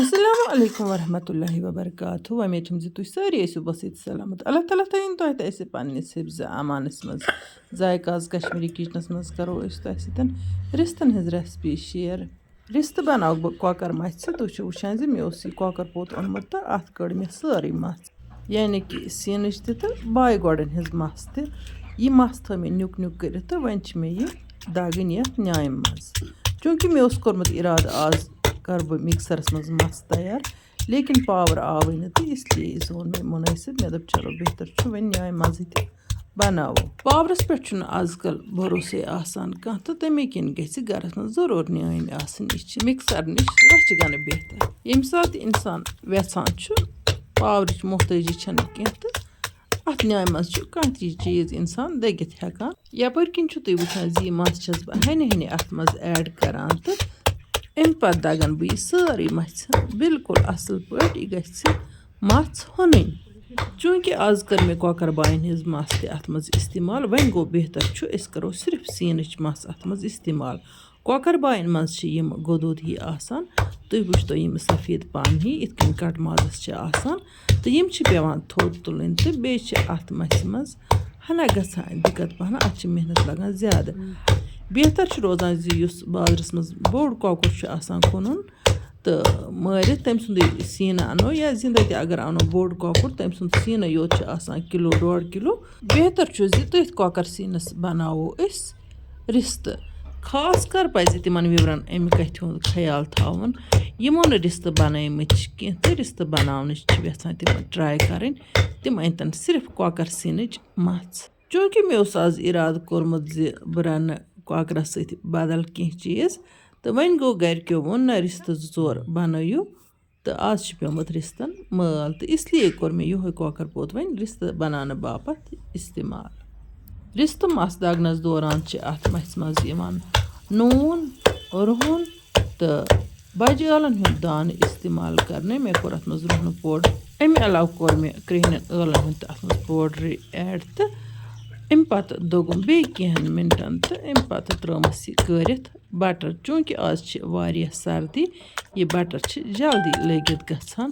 Assalamu alaikum warahmatullahi wabarakatuh. Umeed چھم زِ تُہۍ سٲری ٲسِو بٔسِتھ سلامت. اللہ تعالیٰ تھٲیِن تۄہہِ تہِ اَسہِ پنٛنِس حِفظِ امانَس منٛز. ذایقاز کشمیٖری کِچنَس منٛز کَرو أسۍ تۄہہِ سۭتۍ رِستَن ہٕنٛز ریسپی شِیَر. رِستہٕ بَناوٕ بہٕ کۄکَر مَژھِ. تُہۍ چھِو وٕچھان زِ مےٚ اوس یہِ کۄکَر پوٚت اوٚنمُت تہٕ اَتھ کٔڑ مےٚ سٲرٕے مَژھ. یعنی کہِ سیٖنٕچ تہِ تہٕ بایہِ گۄڈَن ہِنٛز مَژھ تہِ. یہِ مَژھ تھٲو مےٚ نیُک نیُک کٔرِتھ تہٕ وۄنۍ چھِ مےٚ یہِ دَگٕنۍ یَتھ نیامہِ منٛز. چوٗنٛکہِ مےٚ اوس کوٚرمُت اِرادٕ آز کَرٕ بہٕ مِکسَرَس منٛز مَژھ تیار. لیکِن پاوَر آوٕے نہٕ تہٕ اِسلیے زون مےٚ مُنٲسِب. مےٚ دوٚپ چلو بہتر چھُ وۄنۍ نیامہِ منٛزٕے تہِ بَناوو. پاورَس پٮ۪ٹھ چھُنہٕ آزکَل بروسَے آسان کانٛہہ تہٕ تَمے کِنۍ گژھِ گَرَس منٛز ضروٗر نیامہِ آسٕنۍ. یہِ چھِ مِکسَر نِش لَچھِ گَنہٕ بہتر. ییٚمہِ ساتہٕ تہِ اِنسان وٮ۪ژھان چھُ پاورٕچ محتٲجی چھَنہٕ کینٛہہ تہٕ اَتھ نیامہِ منٛز چھُ کانٛہہ تہِ چیٖز اِنسان دٔگِتھ ہٮ۪کان. یَپٲرۍ کِنۍ چھُو تُہۍ وٕچھان زِ یہِ مَژھ چھَس بہٕ ہَنہِ ہَنہِ اَتھ منٛز ایڈ کَران تہٕ اَمہِ پَتہٕ دَگَن بہٕ یہِ سٲرٕے مَژھِ بِلکُل اَصٕل پٲٹھۍ. یہِ گژھِ مَژھ ہۄنٕنۍ. چوٗنٛکہِ آز کٔر مےٚ کۄکَر بایَن ہِنٛز مَژھ تہِ اَتھ منٛز اِستعمال. وۄنۍ گوٚو بہتر چھُ أسۍ کَرو صرف سیٖنٕچ مَژھ اَتھ منٛز اِستعمال. کۄکَر بایَن منٛز چھِ یِم گۄدُد ہی آسان. تُہۍ وٕچھتو یِم سفید پَن ہی یِتھ کٔنۍ کَٹہٕ مازَس چھِ آسان تہٕ یِم چھِ پٮ۪وان تھوٚد تُلٕنۍ تہٕ بیٚیہِ چھِ اَتھ مَژھِ منٛز ہَنا گژھان دِقت پَہَن. اَتھ چھِ محنت لَگان زیادٕ. بہتر چھُ روزان زِ یُس بازرَس منٛز بوٚڑ کۄکُر چھُ آسان کٕنُن تہٕ مٲرِتھ تٔمۍ سُنٛدٕے سیٖنہٕ اَنو یا زِنٛدَے تہِ اگر اَنو بوٚڑ کۄکُر تٔمۍ سُنٛد سیٖنَے یوت چھُ آسان کِلوٗ 1.5 کِلوٗ. بہتر چھُ زِ تٔتھۍ کۄکَر سیٖنَس بَناوو أسۍ رِستہٕ. خاص کر پَزِ تِمَن وِورَن اَمہِ کَتھِ ہُنٛد خیال تھاوُن یِمو نہٕ رِستہٕ بَنٲیمٕتۍ چھِ کینٛہہ تہٕ رِستہٕ بَناونٕچ چھِ یَژھان تِمَن ٹرٛاے کَرٕنۍ. تِم أنۍتَن صرف کۄکَر سیٖنٕچ مَژھ. چوٗنٛکہِ مےٚ اوس آز اِرادٕ کوٚرمُت زِ بہٕ رَنہٕ کۄکرَس سۭتۍ بدل کینٛہہ چیٖز تہٕ وۄنۍ گوٚو گَرِکیو ووٚن نہ رِستہٕ 2-4 بَنٲیِو تہٕ آز چھِ پیوٚمُت رِستَن مٲل تہٕ اِسلیے کوٚر مےٚ یِہوٚے کۄکَر پوٚت وۄنۍ رِستہٕ بَناونہٕ باپَتھ اِستعمال. رِستہٕ مَژھ دَگنَس دوران چھِ اَتھ مَژھِ منٛز یِوان نوٗن رُہُن تہٕ بَجہِ ٲلَن ہُنٛد دانہٕ اِستعمال کَرنہٕ. مےٚ کوٚر اَتھ منٛز رُہنہٕ پوڈر. اَمہِ علاوٕ کوٚر مےٚ کرٛہنٮ۪ن ٲلَن ہُنٛد تہِ اَتھ منٛز پوڈرٕے ایڈ تہٕ اَمہِ پَتہٕ دوٚگُم بیٚیہِ کینٛہَن مِنٹَن تہٕ اَمہِ پَتہٕ ترٛٲومَس یہِ کٲرِتھ بَٹر. چوٗنٛکہِ آز چھِ واریاہ سردی یہِ بَٹر چھِ جلدی لٔگِتھ گژھان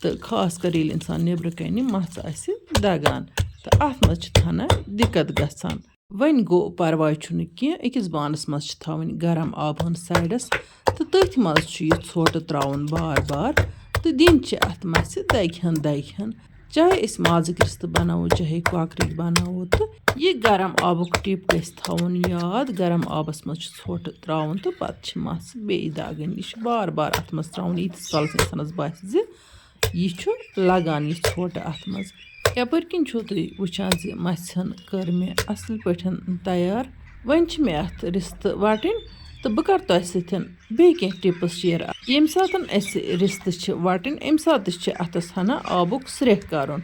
تہٕ خاص کر ییٚلہِ اِنسان نیٚبرٕ کَنہِ مَژھ آسہِ دَگان تہٕ اَتھ منٛز چھِ تھَنا دِقت گژھان. وۄنۍ گوٚو پَرواے چھُنہٕ کینٛہہ. أکِس بانَس منٛز چھِ تھاوٕنۍ گرم آبہٕ ہن سایڈَس تہٕ تٔتھۍ منٛز چھُ یہِ ژھۄٹہٕ ترٛاوُن بار بار تہٕ دِنۍ چھِ اَتھ مَژھِ دَگہِ ہن. چاہے أسۍ مازٕکۍ رِستہٕ بَناوو چاہے کۄکرٕکۍ بَناوو تہٕ یہِ گرم آبُک ٹِپ گژھِ تھاوُن یاد. گرم آبَس منٛز چھُ ژھۄٹہٕ ترٛاوُن تہٕ پَتہٕ چھِ مَژھ بیٚیہِ دَگٕنۍ. یہِ چھُ بار بار اَتھ منٛز ترٛاوُن ییٖتِس کالَس اِنسانَس باسہِ زِ یہِ چھُ لَگان یہِ ژھۄٹہٕ اَتھ منٛز. یَپٲرۍ کِنۍ چھُو تُہۍ وٕچھان زِ مَژھِ ہن کٔر مےٚ اَصٕل پٲٹھۍ تیار. وۄنۍ چھِ مےٚ اَتھ رِستہٕ وَٹٕنۍ تہٕ بہٕ کَرٕ تۄہہِ سۭتۍ بیٚیہِ کینٛہہ ٹِپٕس شِیَر. ییٚمہِ ساتہٕ اَسہِ رِستہٕ چھِ وَٹٕنۍ اَمہِ ساتہٕ تہِ چھِ اَتھَس ہنا آبُک سرٛیٚکھ کَرُن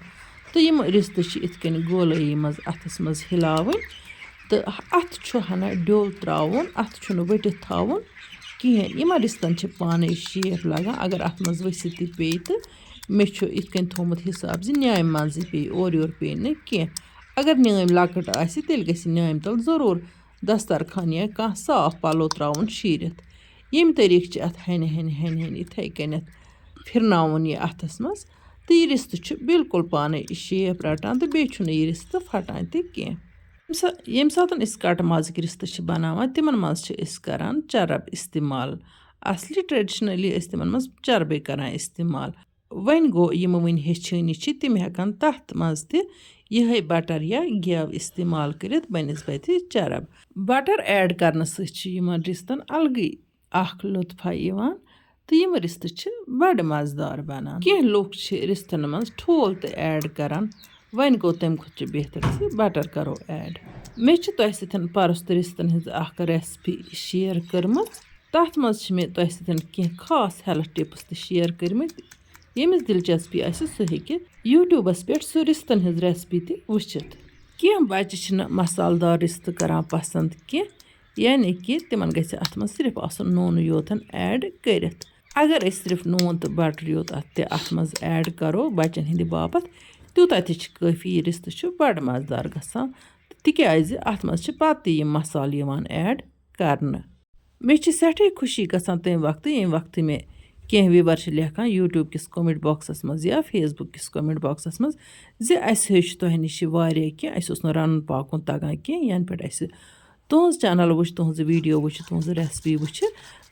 تہٕ یِم رِستہٕ چھِ یِتھ کٔنۍ گولٲیی منٛز اَتھَس منٛز ہِلاوٕنۍ تہٕ اَتھ چھُ ہنا ڈیوٚل ترٛاوُن. اَتھ چھُنہٕ ؤٹِتھ تھاوُن کِہیٖنۍ. یِمَن رِستَن چھِ پانَے شیپ لَگان اگر اَتھ منٛز ؤسِتھ تہِ پیٚیہِ تہٕ مےٚ چھُ یِتھ کٔنۍ تھوٚمُت حِساب زِ نیامہِ منٛزٕے پیٚیہِ اورٕ یورٕ پیٚیہِ نہٕ کینٛہہ. اگر نیٲمۍ لۄکٕٹ آسہِ تیٚلہِ گژھِ نیامہِ تَل ضروٗر دسترخان یا کانٛہہ صاف پَلو ترٛاوُن شیٖرِتھ. ییٚمہِ طریٖقہٕ چھِ اَتھ ہَنہِ ہَنہِ یِتھَے کٔنٮ۪تھ پھِرناوُن یہِ اَتھَس منٛز تہٕ یہِ رِستہٕ چھُ بِلکُل پانَے شیپ رَٹان تہٕ بیٚیہِ چھُنہٕ یہِ رِستہٕ پھَٹان تہِ کینٛہہ. ییٚمہِ ساتہٕ أسۍ کَٹہٕ مازٕکۍ رِستہٕ چھِ بَناوان تِمَن منٛز چھِ أسۍ کَران چرٕب اِستعمال. اَصلی ٹرٛیڈِشنٔلی ٲسۍ تِمَن منٛز چربٕے کَران اِستعمال. وۄنۍ گوٚو یِمہٕ وٕنۍ ہیٚچھٲنی چھِ تِم ہٮ۪کَن تَتھ منٛز تہِ یِہوٚے بَٹر یا گٮ۪و اِستعمال کٔرِتھ بَنسبَتہِ چرٕب. بَٹر ایڈ کَرنہٕ سۭتۍ چھِ یِمَن رِستَن اَلگٕے اَکھ لُطفا یِوان تہٕ یِم رِستہٕ چھِ بَڑٕ مَزٕدار بَنان. کینٛہہ لُکھ چھِ رِستَن منٛز ٹھوٗل تہِ ایڈ کَران. وۄنۍ گوٚو تَمہِ کھۄتہٕ چھِ بہتر زِ بَٹر کَرو ایڈ. مےٚ چھِ تۄہہِ سۭتۍ پَرُستہٕ رِستَن ہِنٛز اَکھ ریسپی شِیَر کٔرمٕژ. تَتھ منٛز چھِ مےٚ تۄہہِ سۭتۍ کینٛہہ خاص ہٮ۪لٕتھ ٹِپٕس تہِ شِیَر کٔرمٕتۍ. ییٚمِس دِلچسپی آسہِ سُہ ہیٚکہِ یوٗٹیوٗبَس پٮ۪ٹھ سُہ رِستَن ہِنٛز ریسپی تہِ وٕچھِتھ. کینٛہہ بَچہِ چھِنہٕ مصالہٕ دار رِستہٕ کَران پَسنٛد کینٛہہ یعنی کہِ تِمَن گژھِ اَتھ منٛز صرف آسُن نوٗنٕے یوتَن ایڈ کٔرِتھ. اگر أسۍ صرف نوٗن تہٕ بَٹر یوت اَتھ منٛز ایڈ کَرو بَچَن ہِنٛدِ باپَتھ تیوٗتاہ تہِ چھِ کٲفی. یہِ رِستہٕ چھُ بَڑٕ مَزٕدار گژھان تِکیٛازِ اَتھ منٛز چھِ پَتہٕ تہِ یِم مصالہٕ یِوان ایڈ کَرنہٕ. مےٚ چھِ سٮ۪ٹھاہ خوشی گژھان تَمہِ وقتہٕ ییٚمہِ وقتہٕ مےٚ कह व्यूवर लेखान यूट्यूब किस कमेंट बॉक्सस मज या फेसबुक किस कमेंट बॉक्सस मज जे अस हेच तुह निश वारिया कि अस ओस न रन पाकुन तगान कि यान पे अस तुहज चैनल वुच तुहज वीडियो वुच तुहज रेसिपी वुच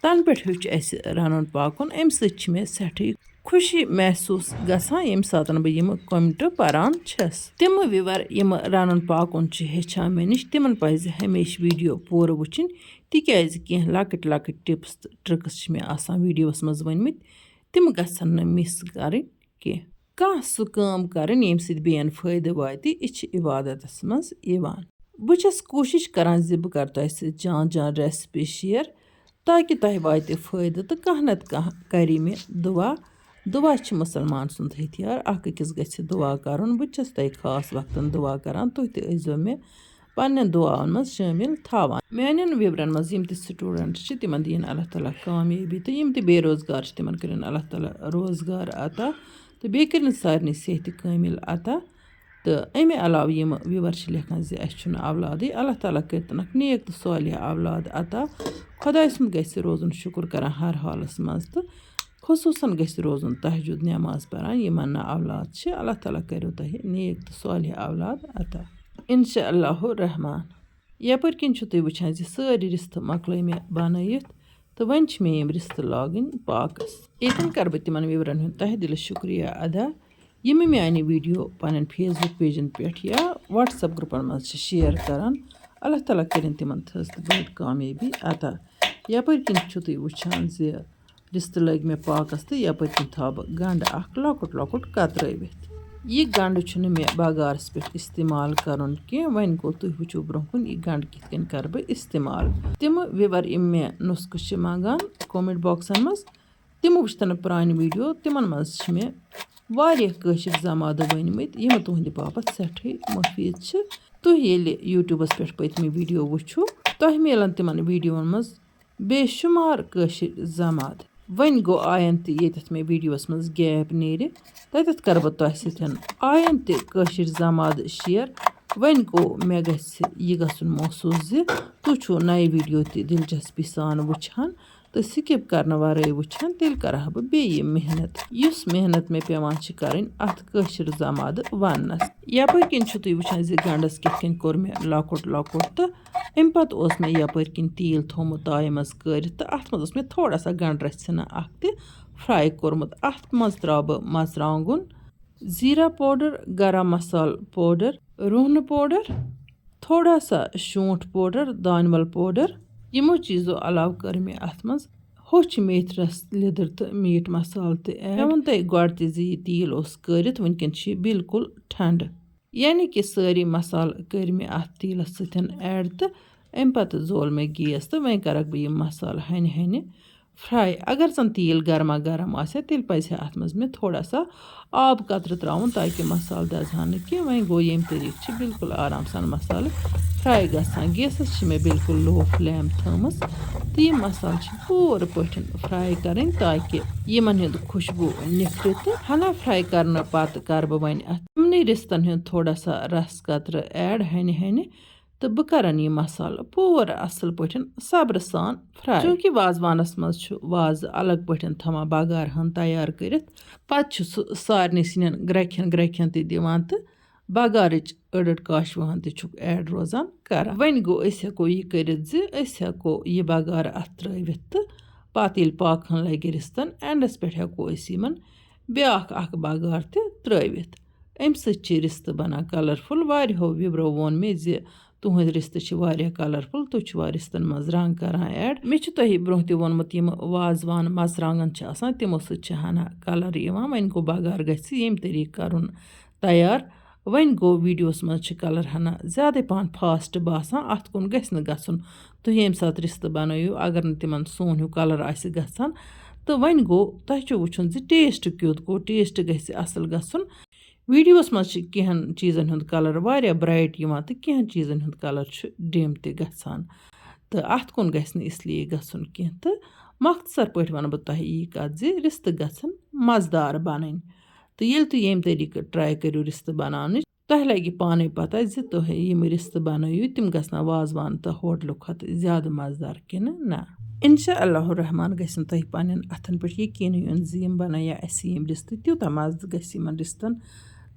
तन पे हेच अस रन पाकुन अम सत मे सठी खुशी महसूस गसान यम सात बह यम कमेंट पारान छस तिम व्यूवर यम रन पाकुन हेचान मे निश तिमन पज हमेश वीडियो पूर वुचन तिकाज कह लकट लकट टिप्स ट्रिक्स मे आसान वीडियोस मज वनमित तिम गसन न मिस करन कह कह सु काम करन यम सत बेयन फायदे वाति यह इबादतस मज यवान बस कोशिश करान ज बह कर तुह सत जान जान रेसिपी शेयर ताकि तुह वात फायदे तो कह नत कह करी मे दुआ मुसलमान सुंद हथियार अकिस गछ दुआ करन बस तुह खास वक्तन दुआ करान तुह तजो मे पन्न दुआन मज शामिल थावान मेन व्यूवरन मज यम स्टूडेंट तिमन दिन अल्लाह ताला कामयाबी तो यम बेरोजगार तिमन कर अल्लाह ताला रोजगार अता तो बे कर सारे सेहत कामिल अता तो अमे अलाव यम व्यूवर लेखान जे अस औलाद अल्लाह ताला कर नेक तो सालिह औलाद अता खुदा सुंद गछ रोजन शुक्र करान हर हालस मज तो खसूसन गछ रोजन तहजुद नमाज परान यमन न औलाद अल्लाह ताला करो तुह नेक तो सालिह औलाद अता इंशाअल्लाह रहमान यपर किन तुम वुचान सारी रिश्त मकल मे बनत तो वन मे यम रिश्त लागन पाकस यन कर बह तिमन व्यूवरन हुंद तह दिल शुक्रिया अदा यम माने वीडियो पन फेसबुक पेजन पे या व्हाट्सएप ग्रुपन मज शेयर करान अल्लाह ताला करें तिमन थस बड़ कामयाबी अता यपर किन तुम वुचान रिश्त लग मे पाकस तो यपर किन था बह गंड अख लकुट लकुट कतरवित यह गंड मे बगारस पे इस्तेमाल करन कह वन गो तुह वुचो ब्रोह यह गंड कित कन कर बह इस्तेमाल तिम व्यूवर यम मे नुस्ख मंगान कमेंट बॉक्सन मज तिम वुचतन पुरान वीडियो तिमन मज मे कशिर जमाद वनमित यम तुहद बापत सठी मुफीद तुह ये यूट्यूबस पे पत्म वीडियो वुचो तुह मिलन तिमन वीडियोन मज बेशुमार कशिर जमाद वन गो आयन ये मे वीडियोस मज गैप नेर तत कर बह तुह सतन आयन कशिर जमाद शेयर वन गो मे गह गसन महसूस तुह नए वीडियो दिलचस्पी सान वुचान तो स्किप करने वारे वुचान तेल कर बह बे मेहनत इस मेहनत मे पेवान करन अत कशिर जमाद वनस यपर किन तुम वुचान गंडस कित कन कोर मे लकुट लकुट तो अम पत उस मे यपर किन तेल थोमुत ताय मज कर तो अत मज मे थोड़ा सा गंड रचना अख फ्राई कोरमुत अत मज त्रा बह मर्चांगुन जीरा पाउडर गरम मसाल पाउडर रोहन पाउडर थोड़ा सा शूंठ पाउडर दानवल पाउडर यमो चीज़ों अलाव कर मे अत मज होच मेथ रस लिदर तो मीट मसाल मे वो तुम गो तेल कर वनकन बिल्कुल ठंड यानी कि सारी मसाल कर मे अत तेलस सतन ऐड तो अम पत जोल मे गैस तो वह करक बह यम मसाल हन हन फ्राई अगर सन तेल गर्मा गर्म आ तेल पज अत मज मे थोड़ा सा आब कतर त्राउन ताकि मसाल दजहा न कि वह गो यम तरीक बिल्कुल आराम सान मसाल फ्राई गसान गैसस मे बिल्कुल लो फ्लेम थमस तो यम मसाल पूर पठ फ्राई करें ताकि यमन हुंद खुशबू निखर तो हना फ्राई करने पत कर बह वन अमन रिस्तन हुंद थोड़ा सा रस कतर ऐड हन हन तो बह करन यह मसाल पूर असल पठन सब्र सान फ्राई चूंकि वाजवानस मज वाज अलग पठन थमा बगार हन तैयार करित पत सारे सिनन ग्रखन ग्रखन दिवान तो बगारच अड़ काशवान ऐड रोजान कर वन गो हेको यह कर हेको यह बगार अत त्रवित तो पत ये पाकन लगे रिस्तन एंडस पे हेको यमन ब्याख बगार त्रवित अम सत रिस्त बनान कलरफुल वारियो व्यूवरो वोन मे तुहद रिस्त कलरफुल तुह रिस्तन मज रंग करान ऐड मे तुह ब्रोह तह वोनमुत यम वाजवान मर्चांगन तमो सत हना कलर वन गो बगार गि यम तरीक करन तैयार वन गो वीडियोस मज कलर हना ज्यादा पहन फास्ट बासान अत कुन गसन तुह यम सात रिस्त बनयु अगर न तिमन सोन हूँ कलर आसि गसान तो वन गो तुह वुचन टेस्ट क्युत गो टेस्ट गि असल गसन वीडियोस मज कहन चीज़न हुंद कलर वारिया ब्राइट यवान तो कहन चीज़न हुंद कलर डिम ते गसान तो अत कुन गस इसलिए गसन कह तो मख्तसर पे वन बह तुह यह कत रिस्त गसन मज़ेदार बनन तो ये तुम यम तरीक ट्राई करो रिस्त बनान तुह लगे पाने पता तुह यम रिस्त बनयु तिम गसन वाजवान तो होटल खत ज्यादा मज़ेदार कि ना। इंशाअल्लाह रहमान गसन तह पन्न अथन पे यकीन यन जी बनाया अस यम रिश्त तूत मज़ गन रिश्तन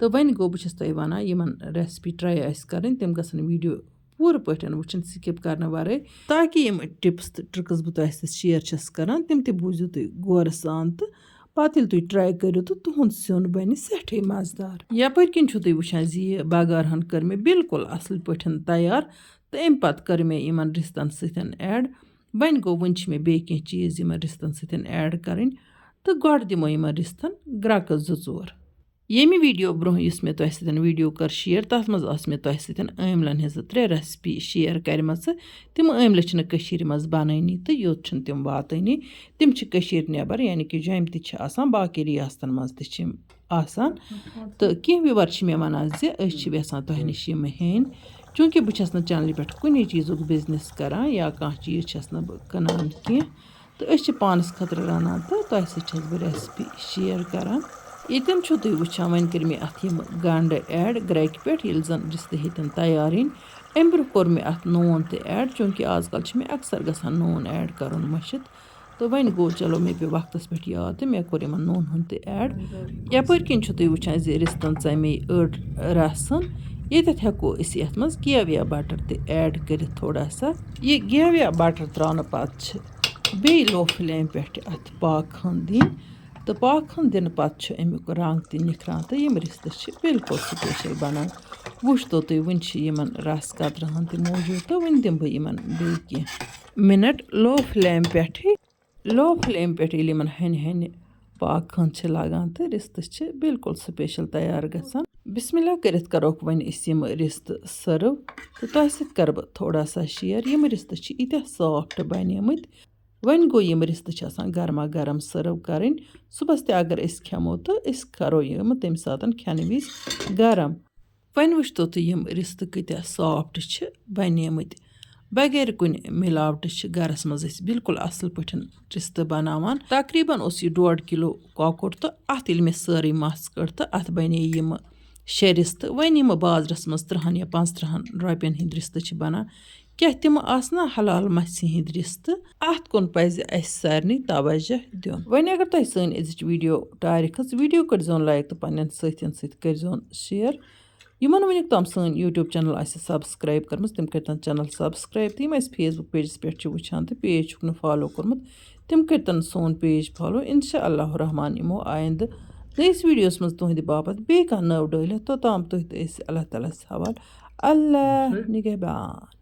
तो वन गो बस तुम वन यमन रेसिपी ट्राई कर तम गसन वीडियो पूर पे वुचन स्किप करने वारे ताकि यम टिप्स तो ट्रिक्स बह तुम शेयर कर तम बूझो तुम गौर सान तो पत् तुम ट्राई करो तो तुहद स्योन बन सठे मज़ेदार यपर किन तुम वुचान जी बगारहन कर मे बिल्कुल असल पे तैयार तो अम पत् कर मे इन रिश्तन सैड वन गो वन मे बे चीज़ इन रिश्तन सैड ऐड करें तो गो दिमो इन रिश्तन ग्रक 2-4 येमि वीडियो ब्रोह इस मे तुह सैन वीडियो कर शेयर तथ मज मे तुह सैन आमलन हज 3 रेसिपी शेयर करम तम आमल कशीर मज बनानी तो योत तम वातनी तम नेबर यानी कि जम तक बाकी रियासतन मज तसान तो कह व्यूवर मे वन यसान तुह नश हेन चूँकि बहुत ना चैनल पे कुछ चीज़ बिजनेस करान या कह चीज़ कनान कह तो पानस खतर रनान तो तुह सह रेसिपी शेयर करान यम तुम वुचान वन कर मे अत गंड ऐड ग्रक पे जन रिश्त हेतन तैयार अम ब्रोह कोर मे अत नून तो ऐड चूँकि आजकल मे अक्सर गसान नून ऐड कर मशित तो वन गो चलो मे पे वक्त पे याद तो मे कोर इन नून हूं तो ऐड यपर किन तुम वुचान जी रिश्तन चमे अड़ रसन ये हेको ये मज गेव या बटर तो ऐड कर थोड़ा सा ये गेव या बटर त्राने पत् बे लो फ्लेम पे अत पाक खन दिन तो पाक खन दिन पत् अमुक रंग तो निखरान तो यम रिश्त बिल्कुल स्पेशल बनान वुच तो तुम वन रस कतरहन तो मौजूद तो वन दिम बह इन बे मिनट लो फ्लेम पे हन हन पाक खन लगान तो रिश्त बिल्कुल स्पेशल तैयार गसान बिस्मिल्लाह करित करोक वन यम रिश्त सर्व तो तुह सत कर बह थोड़ा सा शेयर यम रिश्त इत सॉफ्ट बनिमत वन गो यम रिश्त गर्मा गर्म सर्व करें सुबह ते अगर खेमो तो करो यम तम सात खेन विज गर्म वन वुच तो यम रिश्त कत्या सॉफ्ट बनिमत बगैर कुन मिलावट गरस मज बिल्कुल असल पे रिश्त बनावान तकरीबन उस 1.5 किलो कॉकुर तो अत मे सारी मस कड़ तो अत बने यम 6 रिश्त वन यम बाजरस मज 3 या 5 रॉपियन हंद रिश्त बनान क्या तम आसना हलाल मसी हंद रिश्त अत कुन पज सारे तवज्जो दिन वन अगर तुम सन अजिच वीडियो टार खच वीडियो कर लाइक तो पन्न सतन कर शेयर यमन वनिक तम सन यूट्यूब चैनल सब्सक्राइब कर्म तम कर चैनल सब्सक्राइब तो यम फेसबुक पेजस पे वुचान तो पेज छुक फॉलो कर्मुत तम कर सोन पेज फॉलो इंशाअल्लाह रहमान यमो आइंद नईस वीडियोस मज तुहद बापत बे कह नव डल तोताम तुह अल्लाह ताला हवाल अल्लाह निगहबान।